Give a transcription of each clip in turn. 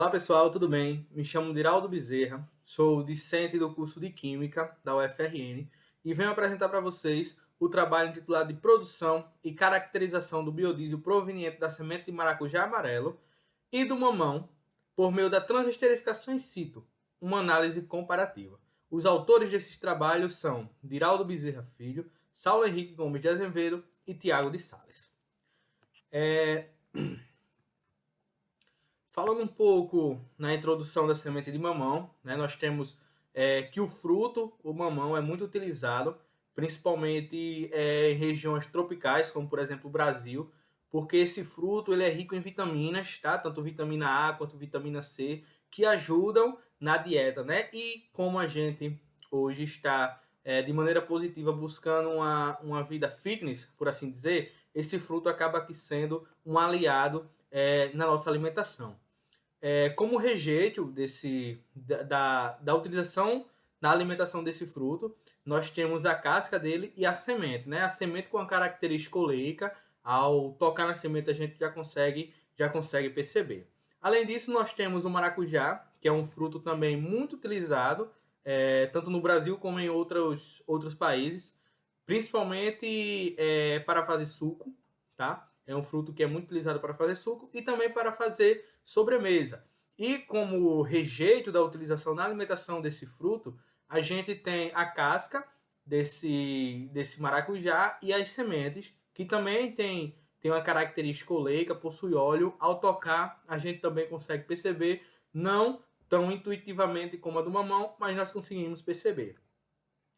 Olá pessoal, tudo bem? Me chamo Diraldo Bezerra, sou discente do curso de Química da UFRN e venho apresentar para vocês o trabalho intitulado de Produção e Caracterização do Biodiesel proveniente da semente de maracujá amarelo e do mamão por meio da transesterificação in situ, uma análise comparativa. Os autores desses trabalhos são Diraldo Bezerra Filho, Saulo Henrique Gomes de Azevedo e Tiago de Sales. Falando um pouco na introdução da semente de mamão, né, nós temos que o fruto, o mamão, é muito utilizado, principalmente em regiões tropicais, como por exemplo o Brasil, porque esse fruto ele é rico em vitaminas, tá? Tanto vitamina A quanto vitamina C, que ajudam na dieta, né? E como a gente hoje está de maneira positiva buscando uma vida fitness, por assim dizer, esse fruto acaba aqui sendo um aliado na nossa alimentação. Como rejeito da utilização na alimentação desse fruto, nós temos a casca dele e a semente. Né? A semente com a característica oleica, ao tocar na semente a gente já consegue perceber. Além disso, nós temos o maracujá, que é um fruto também muito utilizado, tanto no Brasil como em outros países, principalmente para fazer suco, tá? É um fruto que é muito utilizado para fazer suco e também para fazer sobremesa. E como rejeito da utilização na alimentação desse fruto, a gente tem a casca desse maracujá e as sementes, que também tem uma característica oleica, possui óleo. Ao tocar, a gente também consegue perceber, não tão intuitivamente como a do mamão, mas nós conseguimos perceber.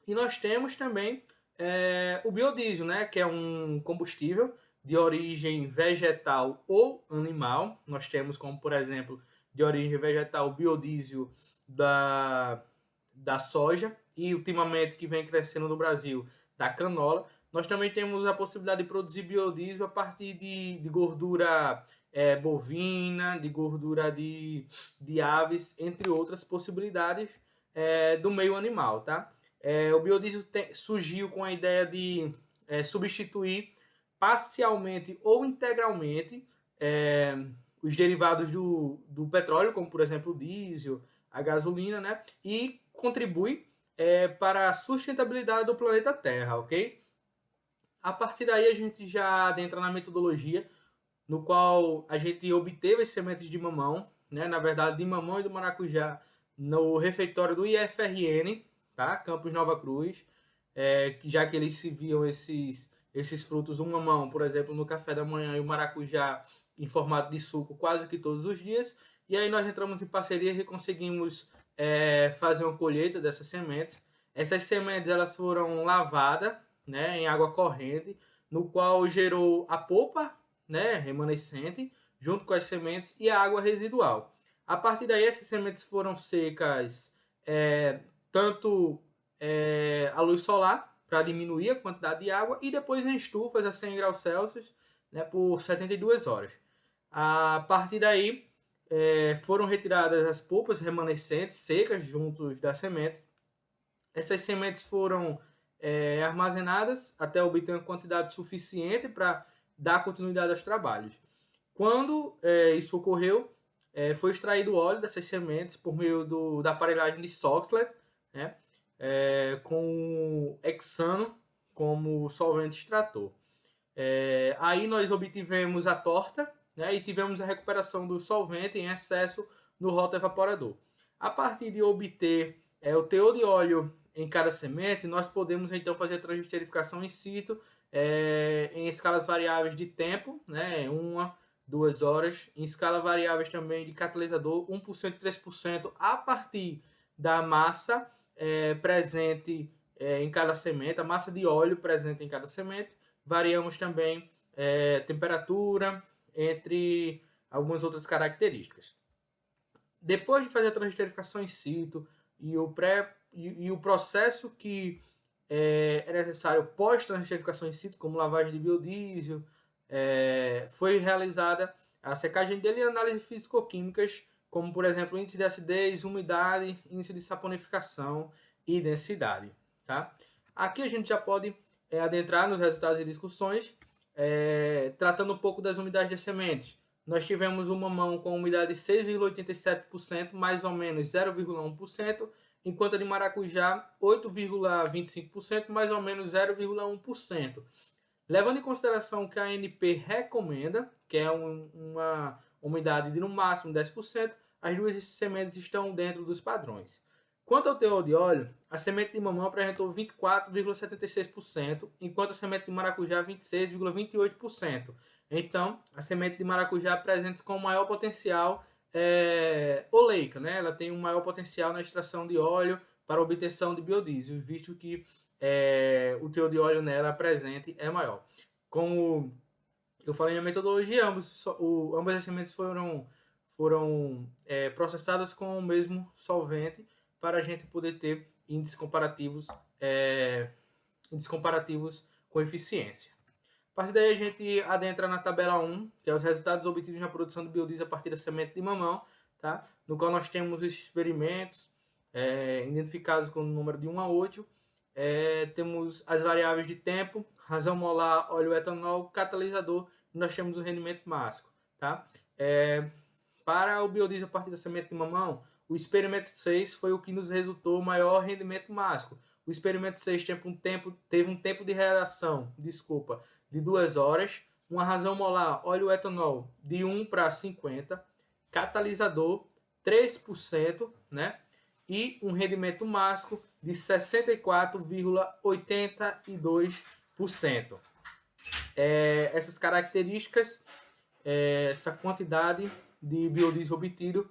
E nós temos também o biodiesel, né, que é um combustível de origem vegetal ou animal. Nós temos como, por exemplo, de origem vegetal, o biodiesel da soja e, ultimamente, que vem crescendo no Brasil, da canola. Nós também temos a possibilidade de produzir biodiesel a partir de gordura bovina, de gordura de aves, entre outras possibilidades do meio animal, tá? O biodiesel surgiu com a ideia de substituir parcialmente ou integralmente os derivados do petróleo, como por exemplo o diesel, a gasolina, né? E contribui para a sustentabilidade do planeta Terra, ok? A partir daí a gente já adentra na metodologia, no qual a gente obteve as sementes de mamão, né? Na verdade de mamão e do maracujá, no refeitório do IFRN, tá? Campus Nova Cruz, já que eles se viam esses frutos, o mamão, por exemplo, no café da manhã e o maracujá em formato de suco quase que todos os dias. E aí nós entramos em parceria e conseguimos fazer uma colheita dessas sementes. Essas sementes elas foram lavadas, né, em água corrente, no qual gerou a polpa, né, remanescente, junto com as sementes e a água residual. A partir daí, essas sementes foram secas tanto à luz solar, para diminuir a quantidade de água, e depois em estufas a 100 graus Celsius, né, por 72 horas. A partir daí, foram retiradas as polpas remanescentes, secas, juntos da semente. Essas sementes foram armazenadas até obter uma quantidade suficiente para dar continuidade aos trabalhos. Quando isso ocorreu, foi extraído o óleo dessas sementes por meio da aparelhagem de Soxhlet, né, com hexano como solvente extrator. Aí nós obtivemos a torta, né, e tivemos a recuperação do solvente em excesso no roto evaporador. A partir de obter o teor de óleo em cada semente, nós podemos então fazer a transesterificação in situ em escalas variáveis de tempo, né, 1, 2 horas, em escala variáveis também de catalisador, 1% e 3% a partir da massa presente em cada semente, a massa de óleo presente em cada semente. Variamos também temperatura, entre algumas outras características. Depois de fazer a transesterificação in situ e o processo que é necessário pós-transesterificação in situ, como lavagem de biodiesel, foi realizada a secagem dele e análise físico-químicas, como por exemplo índice de acidez, umidade, índice de saponificação e densidade. Tá? Aqui a gente já pode adentrar nos resultados e discussões, tratando um pouco das unidades de sementes. nós tivemos o mamão com umidade de 6,87%, mais ou menos 0,1%, enquanto a de maracujá 8,25%, mais ou menos 0,1%. Levando em consideração que a ANP recomenda, que é uma umidade de no máximo 10%, as duas sementes estão dentro dos padrões. Quanto ao teor de óleo, a semente de mamão apresentou 24,76%, enquanto a semente de maracujá 26,28%. Então, a semente de maracujá apresenta com maior potencial oleica, né? Ela tem um maior potencial na extração de óleo para obtenção de biodiesel, visto que o teor de óleo nela presente é maior. Como eu falei na metodologia, ambas as sementes foram processadas com o mesmo solvente para a gente poder ter índices comparativos com eficiência. A partir daí a gente adentra na tabela 1, que é os resultados obtidos na produção de biodiesel a partir da semente de mamão, tá? No qual nós temos os experimentos identificados com o número de 1 a 8. Temos as variáveis de tempo, razão molar, óleo etanol, catalisador, e nós temos o rendimento máximo. Tá? Para o biodiesel a partir da semente de mamão, o experimento 6 foi o que nos resultou o maior rendimento máximo. O experimento 6 teve um tempo de reação, de 2 horas, uma razão molar, óleo etanol, de 1 para 50, catalisador 3%, né? E um rendimento máximo de 64,82%. Essas características, essa quantidade de biodiesel obtido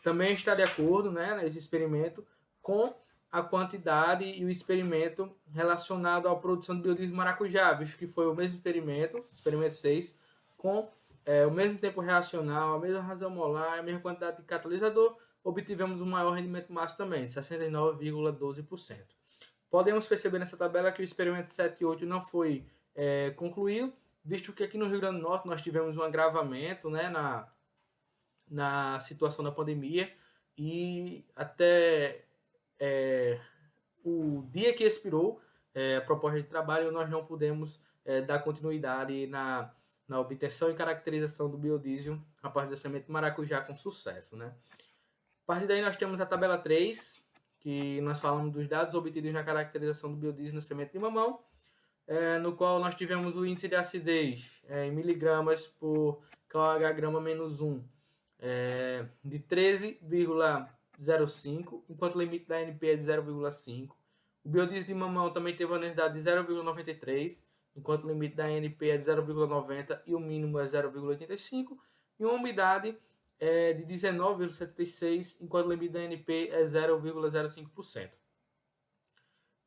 também está de acordo, né, nesse experimento com a quantidade e o experimento relacionado à produção de biodiesel maracujá, visto que foi o mesmo experimento 6, com o mesmo tempo reacional, a mesma razão molar, a mesma quantidade de catalisador, obtivemos um maior rendimento máximo também, de 69,12%. Podemos perceber nessa tabela que o experimento 7 e 8 não foi concluído, visto que aqui no Rio Grande do Norte nós tivemos um agravamento, né, na situação da pandemia, e até o dia que expirou a proposta de trabalho, nós não pudemos dar continuidade na obtenção e caracterização do biodiesel a partir da semente de maracujá com sucesso, né? A partir daí nós temos a tabela 3, que nós falamos dos dados obtidos na caracterização do biodiesel na semente de mamão, no qual nós tivemos o índice de acidez em miligramas por kH grama menos 1 de 13,05, enquanto o limite da ANP é de 0,5. O biodiesel de mamão também teve uma densidade de 0,93, enquanto o limite da ANP é de 0,90 e o mínimo é 0,85. E uma umidade de 19,76, enquanto o limite da ANP é 0,05%.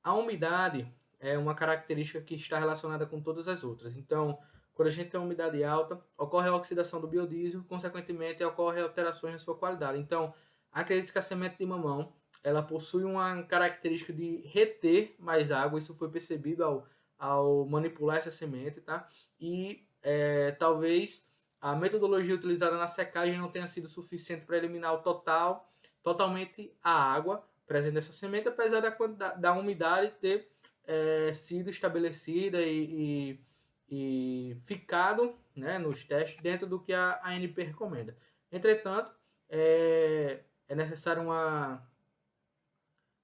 A umidade é uma característica que está relacionada com todas as outras. Então, quando a gente tem uma umidade alta, ocorre a oxidação do biodiesel, consequentemente, ocorre alterações na sua qualidade. Então, acredite que a semente de mamão ela possui uma característica de reter mais água, isso foi percebido ao manipular essa semente, tá? E talvez a metodologia utilizada na secagem não tenha sido suficiente para eliminar totalmente a água presente nessa semente, apesar da umidade ter sido estabelecida e ficado, né, nos testes dentro do que a ANP recomenda. Entretanto, é necessário uma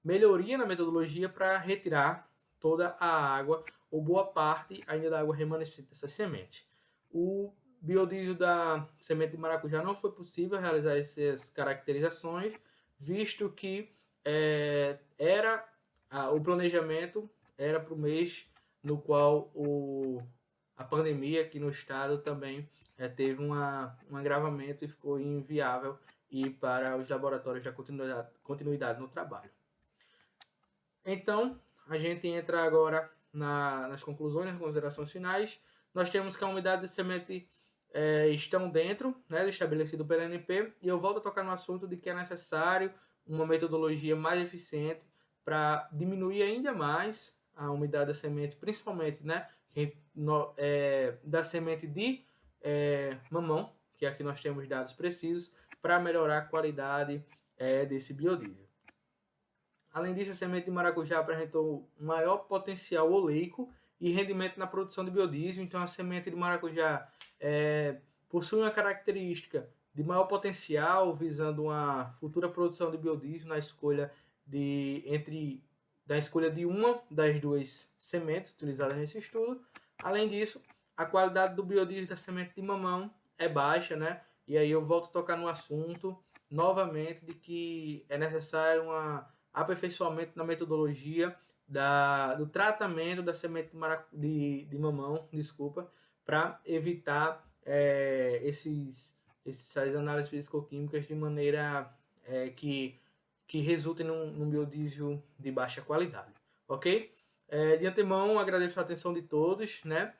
melhoria na metodologia para retirar toda a água ou boa parte ainda da água remanescente dessa semente. O biodiesel da semente de maracujá não foi possível realizar essas caracterizações, visto que o planejamento era para o mês no qual a pandemia aqui no estado também teve um agravamento e ficou inviável ir para os laboratórios da continuidade no trabalho. Então, a gente entra agora nas conclusões, nas considerações finais. Nós temos que a umidade de semente estão dentro, né, do estabelecido pela ANP, e eu volto a tocar no assunto de que é necessário uma metodologia mais eficiente para diminuir ainda mais a umidade da semente, principalmente, né, da semente de mamão, que aqui nós temos dados precisos, para melhorar a qualidade desse biodiesel. Além disso, a semente de maracujá apresentou um maior potencial oleico e rendimento na produção de biodiesel. Então, a semente de maracujá possui uma característica de maior potencial, visando uma futura produção de biodiesel da escolha de uma das duas sementes utilizadas nesse estudo. Além disso, a qualidade do biodiesel da semente de mamão é baixa, né? E aí eu volto a tocar no assunto novamente de que é necessário um aperfeiçoamento na metodologia do tratamento da semente de mamão, desculpa, para evitar essas análises físico-químicas de maneira que resultem num biodiesel de baixa qualidade, ok? De antemão, agradeço a atenção de todos, né?